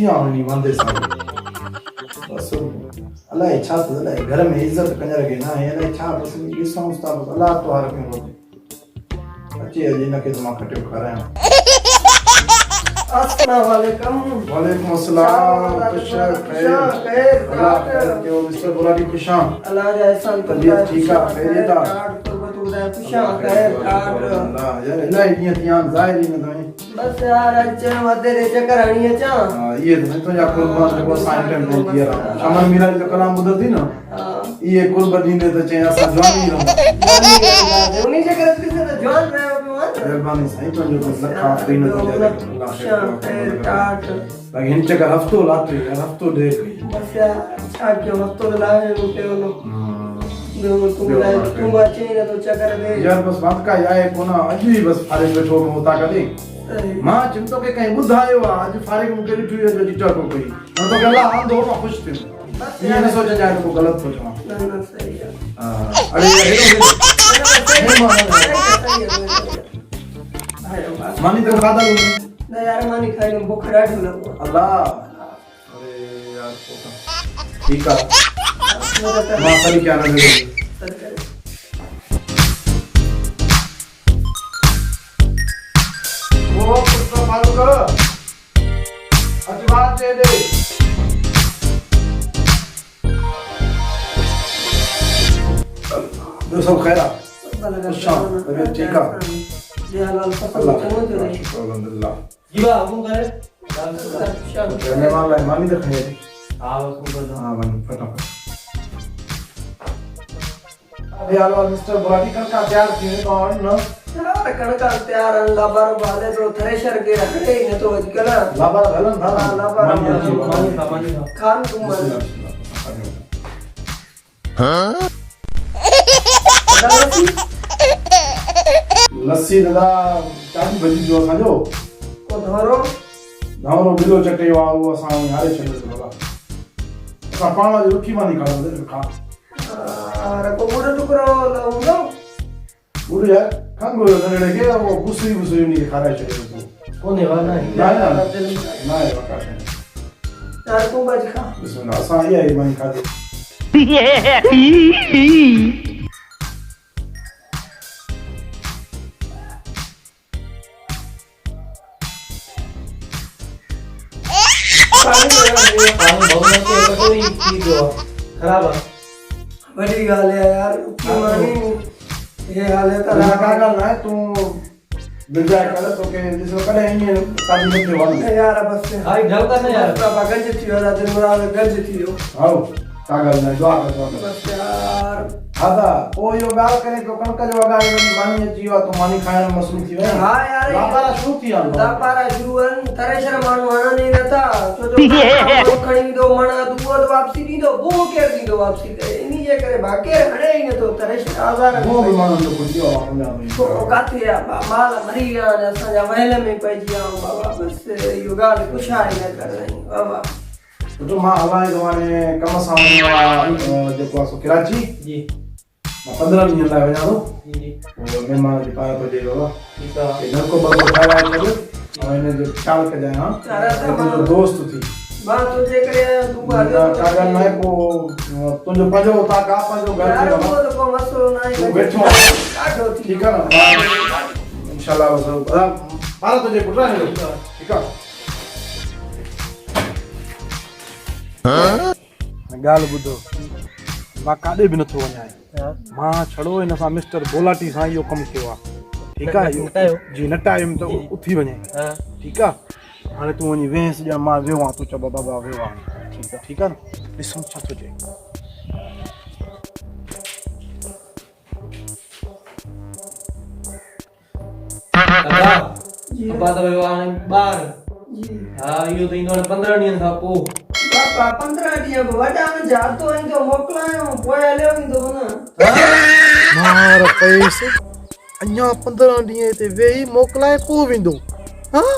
थी आनी वंदे सा बस अल्लाह इच्छा तो अल्लाह घर में इज्जत कंजर के ना है अल्लाह इच्छा बस ये समझता बस अल्लाह तो हर के होते अच्छी अजी ना के तुम खटे खा रहे हैं अस्सलाम वालेकुम वालेकुम अस्सलाम खुश खैर अल्लाह के वो मिस्टर बोलाटी खुशां अल्लाह जा एहसान तबीयत ठीक है खैरियत है खुशां खैर अल्लाह यार इल्ला इतनी ध्यान जाहिर ही नहीं बस यार अच्छा मते रे चक्कर आनी है चा हां ये तो जा कुर्बान को साइन टाइम दे दिया शाम मेरा जो कलाम बुदर थी ना ये कुर्बान दीने तो चे असा जवान ही रहो उन्हीं से करत किसे तो जवान रहे हो मेहरबानी साईं तो जो लखा दिन तो अल्लाह खैर काट लगे इन चक्कर हफ्तो दे बस यार अच्छा क्यों हफ्तो लाए रुपए लो तुम अच्छे ना तो चक्कर दे यार बस बात का यार कोना अजी बस फारिग बैठो में होता कदे मां चिंतो के कहीं बुधायो आज फारिग मुके ठुई जो जिटा को कोई न तो गला आंदो में खुश थे बस ये न सोच जाए तो गलत सोचो ना सही है अरे ये मानी तो खाता लूं ना यार मानी खाई में भूख डाढी लगो अल्लाह अरे यार ठीक है मां सही क्या ना दे वो कुछ तो मालूम करो अजवाब दे दे तो सब खैर अच्छा अरे ठीक है जी हाल फसल चलो जो रही अल्हम्दुलिल्लाह जीवा हुकुम करे करने वाला मानी तो खाए हां उसको कर दो हां बन फटाफट अरे यार मिस्टर बोलाटी का तैयार थी कौन न यार कणका तैयार लाबार बाले तो थ्रेशर के रखड़े ही न तो आजकल लाबार हलन था लाबार मानी खान तुम हां लस्सी दादा चाची बजी जो खाजो को धारो बिलो चटे वा वो असा यारे चले तो बाबा असा पाणा जो रुखी मानी खा दे खा अरे को बुढ़ो टुकरो लाऊंगा बुढ़ो यार खांगो नरे के वो गुसरी नहीं खा रहा चले तो कोने वाला नहीं ना है वका यार तू बज खा बिस्मिल्लाह असा ये मानी खा दे खराब बड़ी गाल है यार मानी ये हाल है ताला का गाल ना तू बिल्जा कर तो के जिसको करे नहीं शादी में वाला यार बस हाय ढल करना यार बाबा गंज थी और दिन मुराद गंज थी हो हां कागल ना दुआ कर बस यार हादा ओ यो गाल करे तो कणक जो गाल मानी जीवा तो मानी खाने में मसरूफ थी हां यार लापारा शू थी यार लापारा जुवन तरेशर मानु आना नहीं रहता तो खणी दो मणा दुआ तो वापसी दी दो वो के दी दो वापसी इनी जे करे भागे हणे ही न तो तरेशर आजार वो भी मानु जो कुछ हो तो काथे या माल मरी गया ने असा वहल में पजी आ बाबा बस यो गाल कुछ आई न कर रही बाबा तो मां हवाए दवाने कम सामने जो को कराची जी 15 दिन लाए वना दो जी वो मेहमान जी पाया तो दे बाबा ठीक है इधर को बस उठाया है और इन्हें जो चाल के जाए हां जो दोस्त थी बात तुझे करे तू कागल ना को तू जो पजो होता का पजो घर में वो तो को मसलो नहीं बैठो काटो ठीक है ना इंशाल्लाह बस मारा तुझे पुटरा है ठीक है गाल बुधो मां काडे भी नथो वञाए मां छड़ो इन सा मिस्टर बोलाटी सा यो कम कियो आ ठीक है जी नटायम तो उठी वञे ठीक है हाने तू वनी वेस जा मां वेवा तू चबा बाबा वेवा ठीक है ना ॾिसो छा थो चए दादा जी बाबा तो वेवा हाने बार जी हां यो तो इनो 15 ॾींहं खां पोइ बाबा 15 ॾींहं वॾा में जातो इन तो मोकलायो पोइ हलियो ईंदो न मार पैसे अञा 15 ॾींहं ते वेही मोकलाए पोइ वेंदो हां